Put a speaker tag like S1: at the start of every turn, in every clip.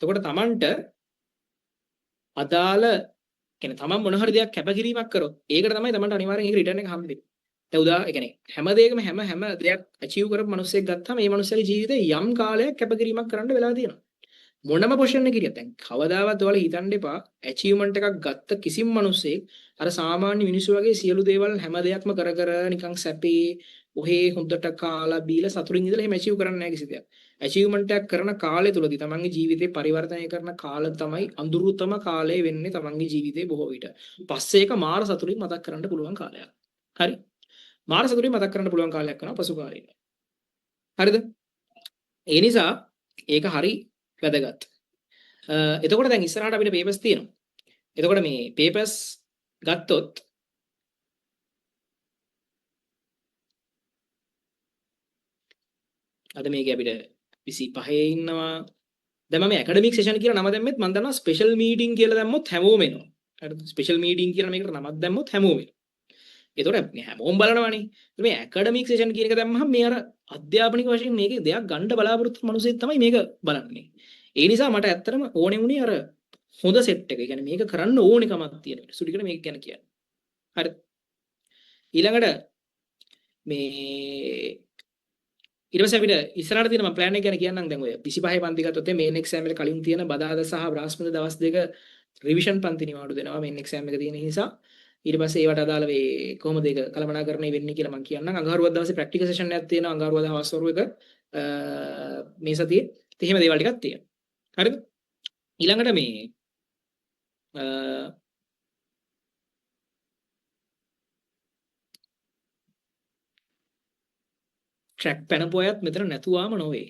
S1: එතකොට Tamanට අදාළ කියන්නේ තමන් මොන හරි දෙයක් කැපකිරීමක් කරොත් ඒකට තමයි තමන්ට අනිවාර්යෙන් ඒක රිටර්න් එක හම්බෙන්නේ. දැන් ඒ කියන්නේ හැම දෙයකම හැම දෙයක් අචීව් කරපු මිනිස්සෙක් ගත්තාම මේ මිනිස්සගේ ජීවිතේ යම් කාලයක් කැපකිරීමක් කරන්න වෙලා තියෙනවා. මොනම පොසිෂන් එකකින් දැන් කවදාවත් ඔයාලා හිතන්න එපා ඇචීව්මන්ට් එකක් ගත්ත කිසිම මිනිස්සෙක් අර සාමාන්‍ය මිනිස්සු වගේ සියලු දේවල් හැම දෙයක්ම කර කර නිකන් සැපේ ඔහේ හොඳට කාලා බීලා සතුටින් ඉඳලා එහෙම ඇචීව් කරන්නේ නැහැ කිසි දෙයක්. ඇචීව්මන්ට් එකක් කරන කාලය තුලදී තමන්ගේ ජීවිතේ පරිවර්තනය කරන කාල තමයි අඳුරුතම කාලය වෙන්නේ තමන්ගේ ජීවිතේ බොහෝ විට. පස්සේ ඒක මාර සතුටින් මතක් කරන්න පුළුවන් කාලයක්. හරි. මාර සතුටින් මතක් කරන්න පුළුවන් කාලයක් වෙනවා පසු කාලේ. හරිද? ඒ නිසා ඒක හරි වැදගත්. එතකොට දැන් ඉස්සරහට අපිට පේපර්ස් තියෙනවා. එතකොට මේ පේපර්ස් ගත්තොත් අද මේක අපිට 25 ඉන්නවා. දැන් මම ඇකඩමික් සෙෂන් කියලා නම දැම්මෙත් මම දන්නවා ස්පෙෂල් මීටින් කියලා දැම්මොත් හැමෝම එනවා. හරිද? ස්පෙෂල් මීටින් කියලා මේකට නමක් දැම්මොත් හැමෝම එනවා. එතකොට මේ හැමෝම බලනවානේ. මේ ඇකඩමික් සෙෂන් කියන එක දැම්මහම මේ අර අධ්‍යාපනික වශයෙන් මේකේ දෙයක් ගන්න බලාපොරොත්තු වෙන මිනිස්සෙක් තමයි මේක බලන්නේ. ඒ නිසා මට ඇත්තටම ඕනේ වුණේ අර හොඳ සෙට් එක. ඒ කියන්නේ මේක කරන්න ඕනෙකමක් තියෙන. සුඩිකට මේක ගැන කියන්නේ. හරි. ඊළඟට මේ ඊට පස්සේ අපිට ඉස්සරහට තියෙන මම ප්ලෑන් එක ගැන කියන්නම්. දැන් ඔය 25 පන්ති ගත්තොත් මේන් එක්සෑම් එක කලින් තියෙන බදාදා සහ බ්‍රහස්පති දවස් දෙක රිවිෂන් පන්ති නිවාඩු දෙනවා මේන් එක්සෑම් එක තියෙන නිසා. ඊට පස්සේ ඒවට අදාළ වේ කොහොමද ඒක කළමනාකරණය වෙන්නේ කියලා මම කියන්නම්. අඟහරුවාදා දවසේ ප්‍රැක්ටිකල් සෙෂන් එකක් තියෙනවා. අඟහරුවාදා හවස් වරු එක මේ සතියේ. ඉතින් එහෙම දේවල් ටිකක් තියෙනවා. හරිද? ඊළඟට මේ ට්‍රැක් පැනපු අයත් මෙතන නැතුවාම නොවේ.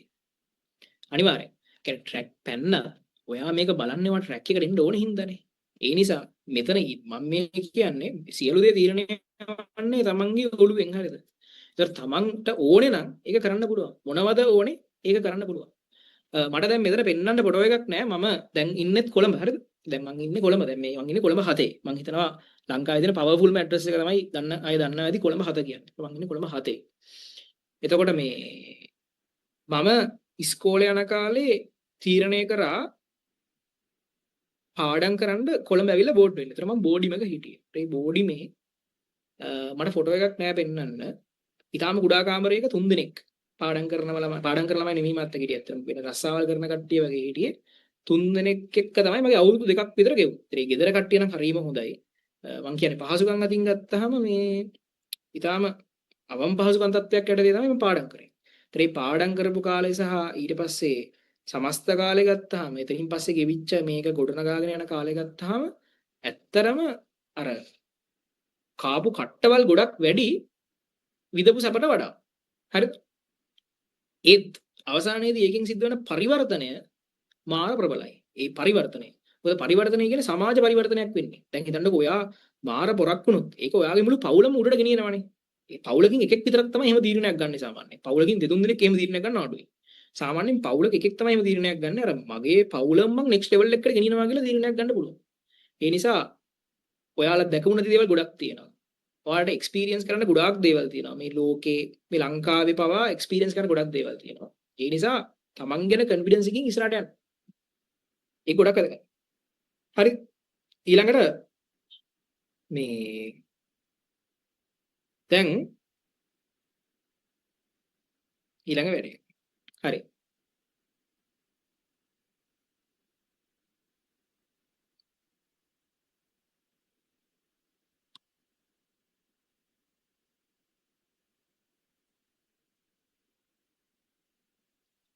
S1: අනිවාර්යෙන්. කියන්නේ ට්‍රැක් පැන්න ඔයා මේක බලන්නේවා ට්‍රැක් එකට එන්න ඕනේ හින්දානේ. ඒ නිසා මෙතන මම මේ කියන්නේ සියලු දේ තීරණය කරන්නේ තමන්ගේ ඔළුවෙන් හරියද? ඒතර තමන්ට ඕනේ නම් ඒක කරන්න පුළුවන්. මොනවද ඕනේ? ඒක කරන්න පුළුවන්. මට දැන් මෙතන පෙන්වන්න ෆොටෝ එකක් නැහැ. මම දැන් ඉන්නෙත් කොළඹ හරිද? දැන් මම ඉන්නේ කොළඹ. දැන් මේ මම ඉන්නේ කොළඹ 7. මම හිතනවා ලංකාවේ තියෙන පවර්ෆුල්ම ඇඩ්‍රස් එක තමයි අය දන්නා ඇති කොළඹ 7 කියන්නේ. මම ඉන්නේ කොළඹ 7. එතකොට මේ මම ඉස්කෝලේ යන කාලේ තීරණය කරා පාඩම් කරන්න කොළඹ ඇවිල්ලා බෝඩ් වෙන්න. ඒතර මම බෝඩිමක හිටියේ. ඒ බෝඩිමේ මට ෆොටෝ එකක් නෑ පෙන්වන්න. ඊටාම කුඩා කාමරයක 3 දෙනෙක් පාඩම් කරනවා පාඩම් කරන ළමයි නෙමෙයි මාත් එක්ක හිටියත් වෙන රස්සාවල් කරන කට්ටිය වගේ හිටියේ. 3 දෙනෙක් එක්ක තමයි මගේ අවුරුදු 2ක් විතර ගෙවුනේ. ඒ ගෙදර කට්ටිය නම් හරීම හොඳයි. මං කියන්නේ පහසුකම් අතින් ගත්තාම මේ ඊටාම අවම් පහසුකම් තත්ත්වයක් යටතේ තමයි මම පාඩම් කරේ. ඒ පාඩම් කරපු කාලේ සහ ඊට පස්සේ සමස්ත කාලේ ගත්තාම එතනින් පස්සේ ගෙවිච්ච මේක ගොඩනගාගෙන යන කාලේ ගත්තාම ඇත්තරම අර කාපු කට්ටවල් ගොඩක් වැඩි විදපු සැපට වඩා. හරිද? ඒත් අවසානයේදී ඒකෙන් සිද්ධ වෙන පරිවර්තනය මාර ප්‍රබලයි. ඒ පරිවර්තනය. මොකද පරිවර්තනය කියන්නේ සමාජ පරිවර්තනයක් වෙන්නේ. දැන් හිතන්නකෝ ඔයා මාර පොරක් වුණොත් ඒක ඔයාගේ මුළු පවුලම උඩට ගෙනියනවනේ. ඒ පවුලකින් එකෙක් විතරක් තමයි එහෙම තීරණයක් ගන්න සාමාන්‍යයෙන්. පවුලකින් දෙතුන් දෙනෙක් එහෙම තීරණයක් ගන්න අඩුයි. සාමාන්‍යයෙන් පවුලක එකෙක් තමයි එහෙම තීරණයක් ගන්න. අර මගේ පවුලම මං නෙක්ස්ට් ලෙවල් එකකට ගෙනියනවා කියලා තීරණයක් ගන්න පුළුවන්. ඒ නිසා ඔයාලා දැකපු නැති දේවල් ගොඩක් තියෙනවා. ඔයාලට එක්ස්පීරියන්ස් කරන්න ගොඩාක් දේවල් තියෙනවා. මේ ලෝකේ මේ ලංකාවේ පවා එක්ස්පීරියන්ස් කරන්න ගොඩක් දේවල් තියෙනවා. ඒ නිසා තමන් ගැන කොන්ෆිඩන්ස් එකකින් ඉස්සරහට යන්න. ඒක ගොඩක් වැදගත්. හරි. ඊළඟට මේ දැන් ඊළඟ වැඩේ. හරි.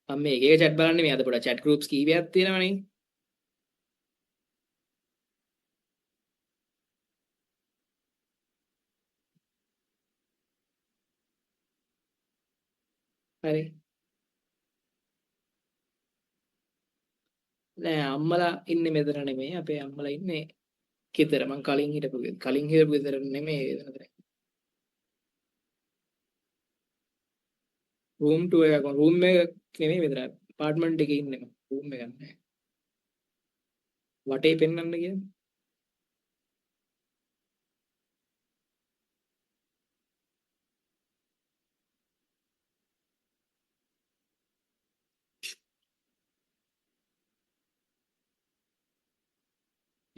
S1: මම මේ එක එක chat බලන්නේ මේ අද පොඩ chat groups කීපයක් තියෙනවනේ. හරි. නෑ අම්මලා ඉන්නේ මෙතන නෙමෙයි. අපේ අම්මලා ඉන්නේ ගෙදර. මං කලින් හිටපු ගෙදර නෙමෙයි එතන. රූම් 2 එකක් රූම් එක නෙමෙයි මෙතන. අප්පාර්ට්මන්ට් එකේ ඉන්නේ මම. රූම් එකක් නෑ. වටේ පෙන්වන්න කියන්නේ.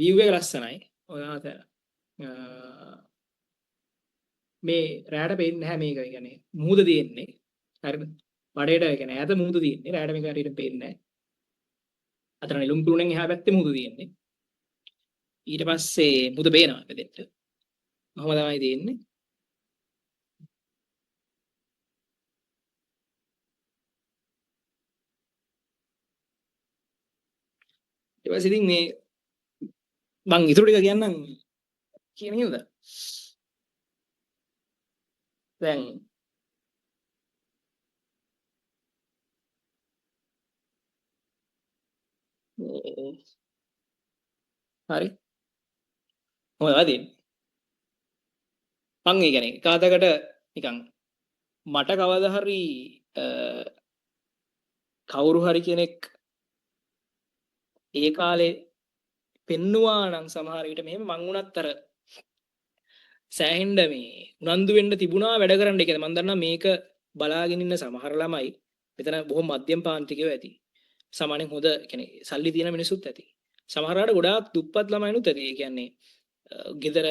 S1: view එක ලස්සනයි. ඔයාට මේ රැට පේන්නේ නැහැ මේක. ඒ කියන්නේ මූද තියෙන්නේ. හරිද? බඩේට ඒ කියන්නේ ඈත මූද තියෙන්නේ. රැට මේක හරියට පේන්නේ නැහැ. අතන නෙළුම් කුරුණෙන් එහා පැත්තේ මූද තියෙන්නේ. ඊට පස්සේ මූද පේනවා දෙද්දට. කොහොම තමයි තියෙන්නේ. ඊට පස්සේ ඉතින් මේ මං ඉතුරු ටික කියන්නම් කියන නේද? දැන් හරි. මොකද තියෙන්නේ? මං ඒ කියන්නේ කාටකට නිකන් මට කවදා හරි කවුරු හරි කෙනෙක් ඒ කාලේ පෙන්නවා නම් සමහර විට මෙහෙම මං උනත් අර සෑහෙන්න මේ උනන්දු වෙන්න තිබුණා වැඩ කරන්න. ඒ කියන්නේ මම දන්නවා මේක බලාගෙන ඉන්න සමහර ළමයි මෙතන බොහොම මධ්‍යම පාන්තිකයෝ ඇති. සාමාන්‍යයෙන් හොඳ කියන්නේ සල්ලි තියෙන මිනිස්සුත් ඇති. සමහරවිට ගොඩාක් දුප්පත් ළමයිනුත් ඇති. ඒ කියන්නේ ගෙදර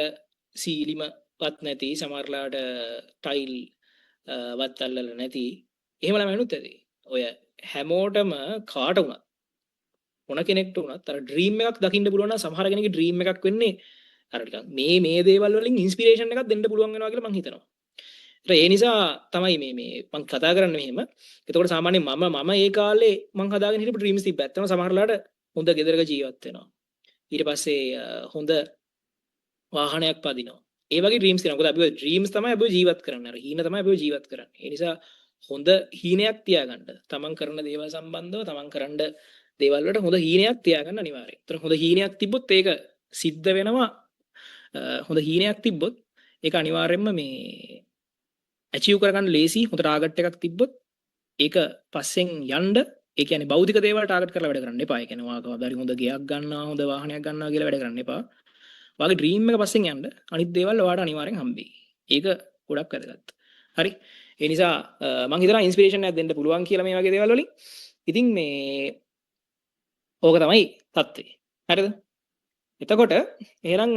S1: සීලිමවත් නැති, සමහරලාට ටයිල් වත් අල්ලලා නැති. එහෙම ළමයිනුත් ඇති. ඔය හැමෝටම කාට වුණත් මොන කෙනෙක්ට වුණත් අර ඩ්‍රීම් එකක් දකින්න පුළුවන් නම් සමහර කෙනෙක්ගේ ඩ්‍රීම් එකක් වෙන්නේ අර නිකන් මේ දේවල් වලින් ඉන්ස්පිරේෂන් එකක් දෙන්න පුළුවන් වෙනවා කියලා මම හිතනවා. ඒ නිසා තමයි මේ මම කතා කරන්නේ මෙහෙම. එතකොට සාමාන්‍යයෙන් මම ඒ කාලේ මම හදාගෙන හිටපු ඩ්‍රීම්ස් තිබ්බ. ඇත්තම සමහරලාට හොඳ ගෙදරක ජීවත් වෙනවා. ඊට පස්සේ හොඳ වාහනයක් පදිනවා. ඒ වගේ ඩ්‍රීම්ස් තියෙනවා. මොකද අපි ඔය ඩ්‍රීම්ස් තමයි අපි ජීවත් කරන්නේ. අර හීන තමයි අපි ජීවත් කරන්නේ. ඒ නිසා හොඳ හීනයක් තියාගන්න. තමන් කරන දේවල් සම්බන්ධව තමන් කරන්න දේවල් වලට හොඳ හීනයක් තියාගන්න අනිවාර්යයි. ඒතර හොඳ හීනයක් තිබ්බොත් ඒක සිද්ධ වෙනවා. හොඳ හීනයක් තිබ්බොත් ඒක අනිවාර්යයෙන්ම මේ ඇචීව් කරගන්න ලේසි. හොඳ ටාගට් එකක් තිබ්බොත් ඒක පස්සෙන් යන්න ඒ කියන්නේ භෞතික දේවල් ටාගට් කරලා වැඩ කරන්න එපා. ඒ කියන්නේ ඔයා කවදාරි හොඳ ගෙයක් ගන්නවා, හොඳ වාහනයක් ගන්නවා කියලා වැඩ කරන්න එපා. ඔයාගේ ඩ්‍රීම් එක පස්සෙන් යන්න අනිත් දේවල් ඔයාට අනිවාර්යෙන් හම්බෙයි. ඒක ගොඩක් වැදගත්. හරි. ඒ නිසා මම හිතනවා ඉන්ස්පිරේෂන් එකක් දෙන්න පුළුවන් කියලා මේ වගේ දේවල් වලින්. ඉතින් මේ ඕක තමයි தත්ත්වය. හරිද? එතකොට එහෙනම්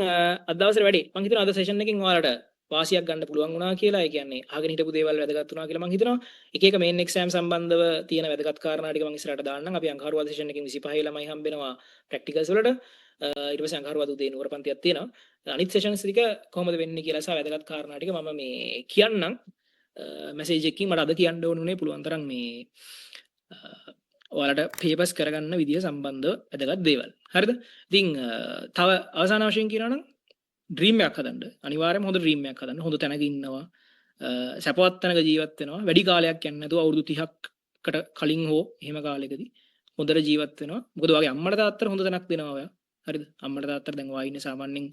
S1: අද දවසේ වැඩි මම හිතනවා අද සෙෂන් එකකින් ඔයාලට වාසියක් ගන්න පුළුවන් වුණා කියලා. ඒ කියන්නේ අහගෙන හිටපු දේවල් වැදගත් වුණා කියලා මම හිතනවා. එක එක මේන් එක්සෑම් සම්බන්ධව තියෙන වැදගත් කාරණා ටික මම ඉස්සරහට දාන්නම්. අපි අංගහරුවාද සෙෂන් එකකින් 25 ළමයි හම්බෙනවා ප්‍රැක්ටිකල්ස් වලට. ඊට පස්සේ අංගහරුවාද උදේ නුවරපන්තියක් තියෙනවා. අනිත් සෙෂන්ස් ටික කොහොමද වෙන්නේ කියලා සහ වැදගත් කාරණා ටික මම මේ කියන්නම්. මැසේජ් එකකින් මට අද කියන්න ඕනුනේ පුළුවන් තරම් මේ ඔයාලට පේපර්ස් කරගන්න විදිය සම්බන්ධව වැදගත් දේවල්. හරිද? ඉතින් තව අවසාන වශයෙන් කියනවා නම් ඩ්‍රීම් එකක් හදන්න. අනිවාර්යයෙන්ම හොඳ ඩ්‍රීම් එකක් හදන්න. හොඳ තැනක ඉන්නවා. සැපවත් තැනක ජීවත් වෙනවා. වැඩි කාලයක් යන්නේ නැතුව අවුරුදු 30කට කලින් හෝ එහෙම කාලයකදී හොඳට ජීවත් වෙනවා. මොකද ඔයාගේ අම්මට තාත්තට හොඳ තැනක් දෙනවා ඔයා. හරිද? අම්මට තාත්තට දැන් ඔයා ඉන්නේ සාමාන්‍යයෙන්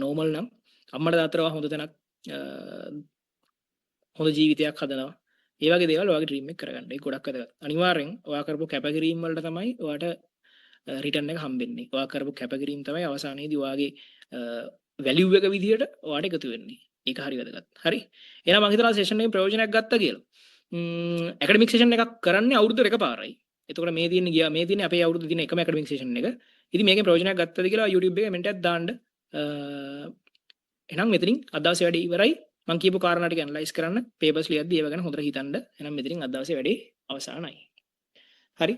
S1: නෝමල් නම් අම්මට තාත්තට හොඳ තැනක් හොඳ ජීවිතයක් හදනවා. ඒ වගේ දේවල් ඔයාගේ ඩ්‍රීම් එක කරගන්න. ඒක ගොඩක් වැදගත්. අනිවාර්යෙන් ඔයා කරපු කැපකිරීම වලට තමයි ඔයාට රිටර්න් එක හම්බෙන්නේ. ඔයා කරපු කැපකිරීම තමයි අවසානයේදී ඔයාගේ වැලියු එක විදියට ඔයාට එකතු වෙන්නේ. ඒක හරි වැදගත්. හරි. එහෙනම් මම හිතනවා සෙෂන් එකේ ප්‍රයෝජනයක් ගත්තා කියලා. ඇකඩමික් සෙෂන් එකක් කරන්නේ අවුරුද්දට එකපාරයි. එතකොට මේ තියෙන්නේ අපේ අවුරුද්දේ තියෙන එකම ඇකඩමික් සෙෂන් එක. ඉතින් මේකේ ප්‍රයෝජනයක් ගත්තද කියලා YouTube එකේ කමෙන්ට් එකක් දාන්න. එහෙනම් මෙතනින් අද දවසේ වැඩේ ඉවරයි. මම කියපු කාරණා ටික ඇනලයිස් කරන්න පේපර්ස් ලියද්දී ඒව ගැන හොඳට හිතන්න. එහෙනම් මෙතනින් අද දවසේ වැඩේ අවසానයි. හරි.